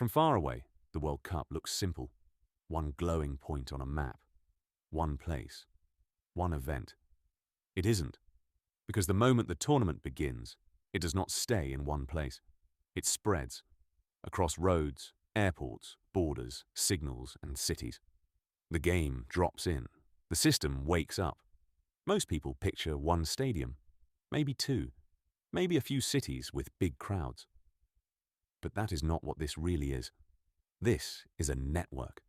From far away, the World Cup looks simple. One glowing point on a map. One place. One event. It isn't, because the moment the tournament begins, it does not stay in one place. It spreads across roads, airports, borders, signals, and cities. The game drops in. The system wakes up. Most people picture one stadium, maybe two, maybe a few cities with big crowds. But that is not what this really is. This is a network.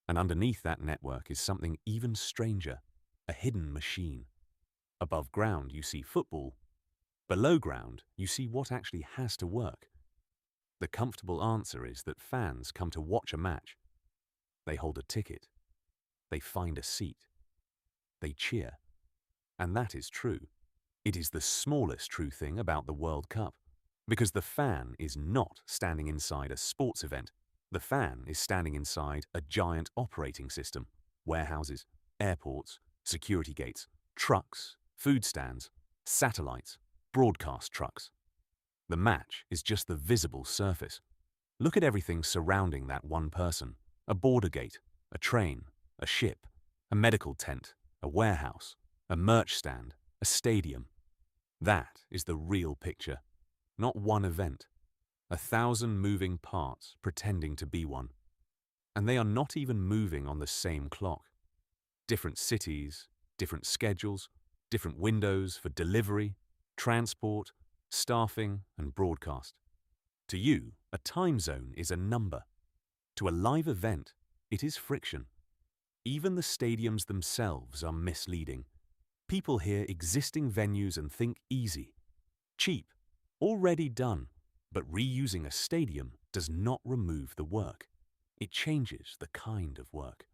And underneath that network is something even stranger, a hidden machine. Above ground, you see football. Below ground, you see what actually has to work. The comfortable answer is that fans come to watch a match. They hold a ticket. They find a seat. They cheer. And that is true. It is the smallest true thing about the World Cup. Because the fan is not standing inside a sports event. The fan is standing inside a giant operating system. Warehouses, airports, security gates, trucks, food stands, satellites, broadcast trucks. The match is just the visible surface. Look at everything surrounding that one person. A border gate, a train, a ship, a medical tent, a warehouse, a merch stand, a stadium. That is the real picture. Not one event. 1,000 moving parts pretending to be one. And they are not even moving on the same clock. Different cities, different schedules, different windows for delivery, transport, staffing, and broadcast. To you, a time zone is a number. To a live event, it is friction. Even the stadiums themselves are misleading. People hear existing venues and think easy, cheap, already done. But reusing a stadium does not remove the work. It changes the kind of work.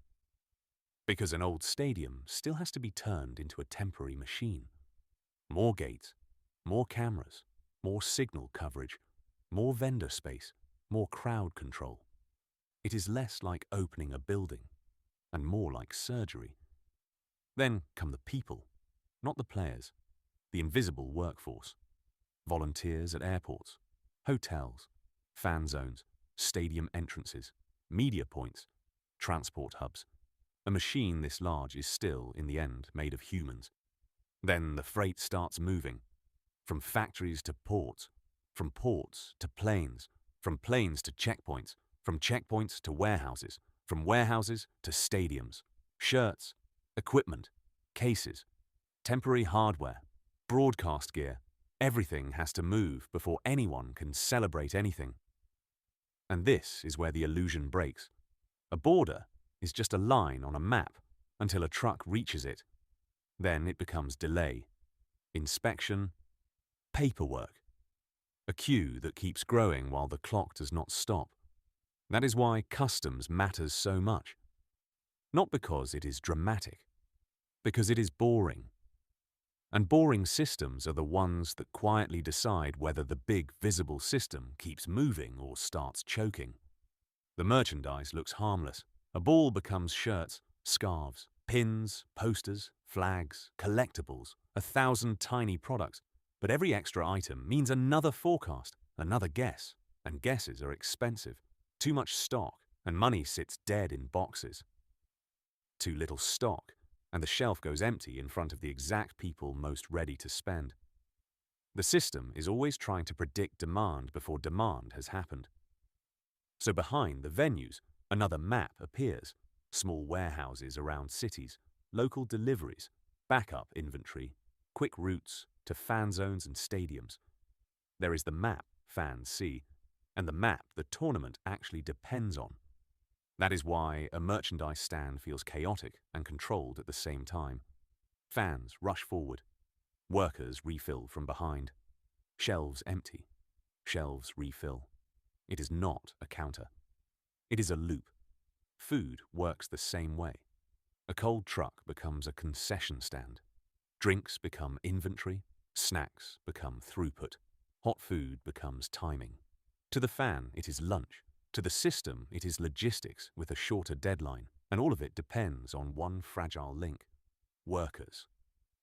Because an old stadium still has to be turned into a temporary machine. More gates, more cameras, more signal coverage, more vendor space, more crowd control. It is less like opening a building and more like surgery. Then come the people, not the players, the invisible workforce. Volunteers at airports, hotels, fan zones, stadium entrances, media points, transport hubs. A machine this large is still, in the end, made of humans. Then the freight starts moving, from factories to ports, from ports to planes, from planes to checkpoints, from checkpoints to warehouses, from warehouses to stadiums. Shirts, equipment, cases, temporary hardware, broadcast gear. Everything has to move before anyone can celebrate anything. And this is where the illusion breaks. A border is just a line on a map until a truck reaches it. Then it becomes delay, inspection, paperwork. A queue that keeps growing while the clock does not stop. That is why customs matters so much. Not because it is dramatic, because it is boring. And boring systems are the ones that quietly decide whether the big visible system keeps moving or starts choking. The merchandise looks harmless. A ball becomes shirts, scarves, pins, posters, flags, collectibles, 1,000 tiny products. But every extra item means another forecast, another guess. And guesses are expensive. Too much stock, and money sits dead in boxes. Too little stock, and the shelf goes empty in front of the exact people most ready to spend. The system is always trying to predict demand before demand has happened. So behind the venues, another map appears. Small warehouses around cities, local deliveries, backup inventory, quick routes to fan zones and stadiums. There is the map fans see, and the map the tournament actually depends on. That is why a merchandise stand feels chaotic and controlled at the same time. Fans rush forward. Workers refill from behind. Shelves empty. Shelves refill. It is not a counter. It is a loop. Food works the same way. A cold truck becomes a concession stand. Drinks become inventory. Snacks become throughput. Hot food becomes timing. To the fan, it is lunch. To the system, it is logistics with a shorter deadline, and all of it depends on one fragile link: workers.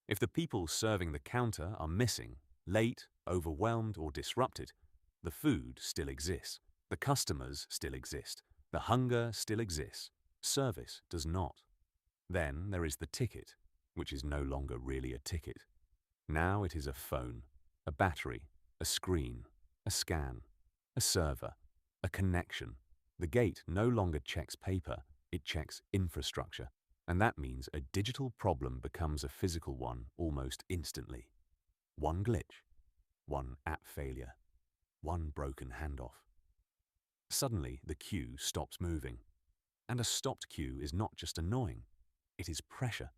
If the people serving the counter are missing, late, overwhelmed, or disrupted, the food still exists, The customers still exist. The hunger still exists. Service does not. Then there is the ticket, which is no longer really a ticket. Now it is a phone, a battery, a screen, a scan, a server, a connection. The gate no longer checks paper, it checks infrastructure. And that means a digital problem becomes a physical one almost instantly. One glitch, one app failure, one broken handoff. Suddenly, the queue stops moving. And a stopped queue is not just annoying, it is pressure.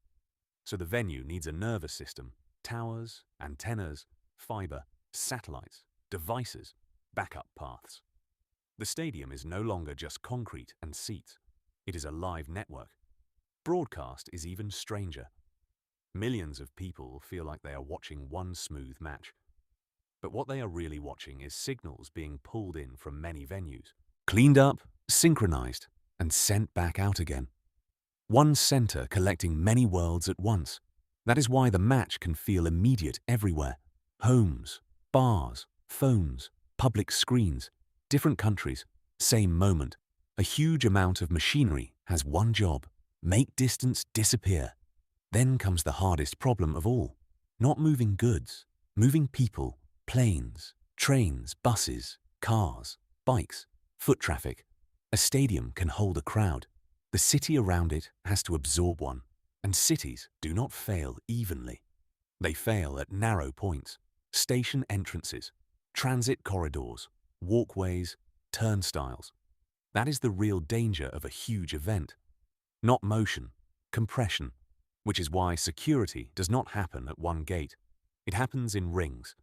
So the venue needs a nervous system, towers, antennas, fiber, satellites, devices, backup paths. The stadium is no longer just concrete and seats. It is a live network. Broadcast is even stranger. Millions of people feel like they are watching one smooth match. But what they are really watching is signals being pulled in from many venues, cleaned up, synchronized, and sent back out again. One center collecting many worlds at once. That is why the match can feel immediate everywhere. Homes, bars, phones, public screens, different countries, same moment. A huge amount of machinery has one job: make distance disappear. Then comes the hardest problem of all. Not moving goods, moving people, planes, trains, buses, cars, bikes, foot traffic. A stadium can hold a crowd. The city around it has to absorb one. And cities do not fail evenly. They fail at narrow points, station entrances, transit corridors, walkways, turnstiles. That is the real danger of a huge event. Not motion, compression, which is why security does not happen at one gate. It happens in rings,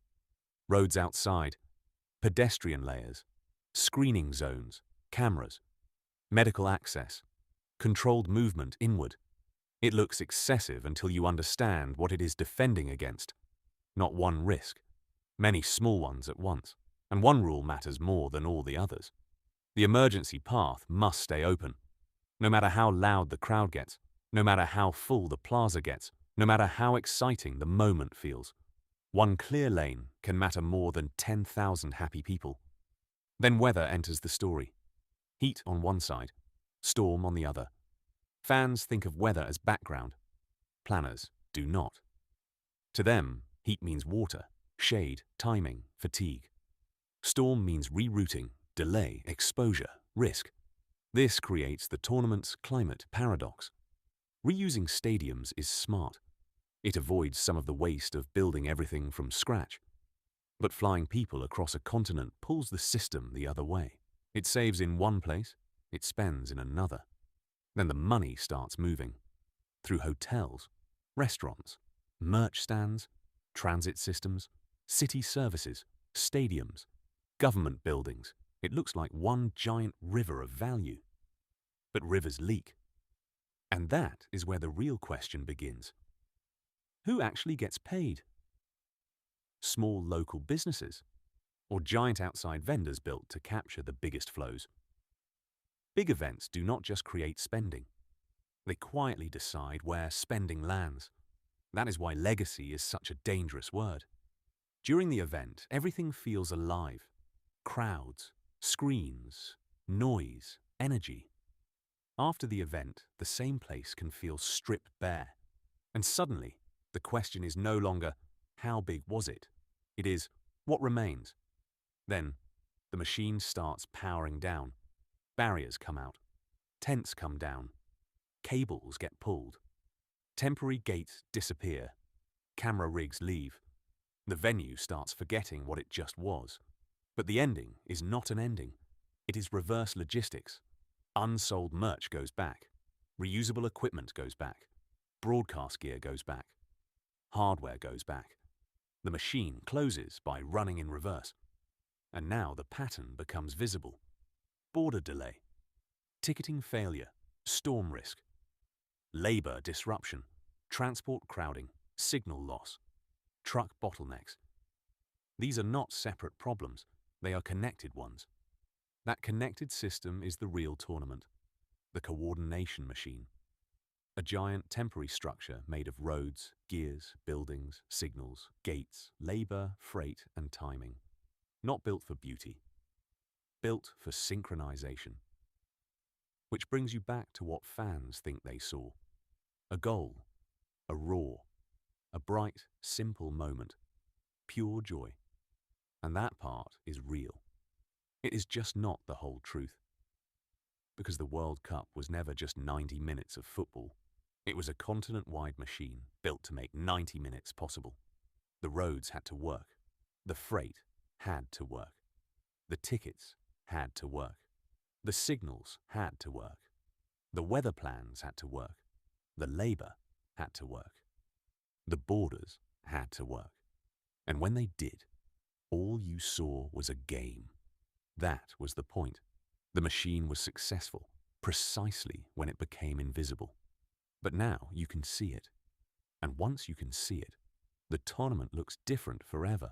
roads outside, pedestrian layers, screening zones, cameras, medical access, controlled movement inward. It looks excessive until you understand what it is defending against. Not one risk, many small ones at once. And one rule matters more than all the others. The emergency path must stay open. No matter how loud the crowd gets, no matter how full the plaza gets, no matter how exciting the moment feels. One clear lane can matter more than 10,000 happy people. Then weather enters the story. Heat on one side, storm on the other. Fans think of weather as background. Planners do not. To them, heat means water, shade, timing, fatigue. Storm means rerouting, delay, exposure, risk. This creates the tournament's climate paradox. Reusing stadiums is smart. It avoids some of the waste of building everything from scratch. But flying people across a continent pulls the system the other way. It saves in one place, it spends in another. Then the money starts moving. Through hotels, restaurants, merch stands, transit systems, city services, stadiums, government buildings. It looks like one giant river of value. But rivers leak. And that is where the real question begins. Who actually gets paid? Small local businesses, or giant outside vendors built to capture the biggest flows? Big events do not just create spending. They quietly decide where spending lands. That is why legacy is such a dangerous word. During the event, everything feels alive. Crowds, screens, noise, energy. After the event, the same place can feel stripped bare. And suddenly, the question is no longer, how big was it? It is, what remains? Then, the machine starts powering down. Barriers come out. Tents come down. Cables get pulled. Temporary gates disappear. Camera rigs leave. The venue starts forgetting what it just was. But the ending is not an ending. It is reverse logistics. Unsold merch goes back. Reusable equipment goes back. Broadcast gear goes back. Hardware goes back. The machine closes by running in reverse. And now the pattern becomes visible. Border delay. Ticketing failure. Storm risk. Labor disruption. Transport crowding. Signal loss. Truck bottlenecks. These are not separate problems. They are connected ones. That connected system is the real tournament. The coordination machine. A giant temporary structure made of roads, gears, buildings, signals, gates, labor, freight, and timing. Not built for beauty. built for synchronization. Which brings you back to what fans think they saw. A goal, a roar, a bright, simple moment, pure joy. And that part is real. It is just not the whole truth. Because the World Cup was never just 90 minutes of football. It was a continent-wide machine built to make 90 minutes possible. The roads had to work. The freight had to work. The tickets had to work. The signals had to work. The weather plans had to work. The labor had to work. The borders had to work. And when they did, all you saw was a game. That was the point. The machine was successful precisely when it became invisible. But now you can see it. And once you can see it, the tournament looks different forever.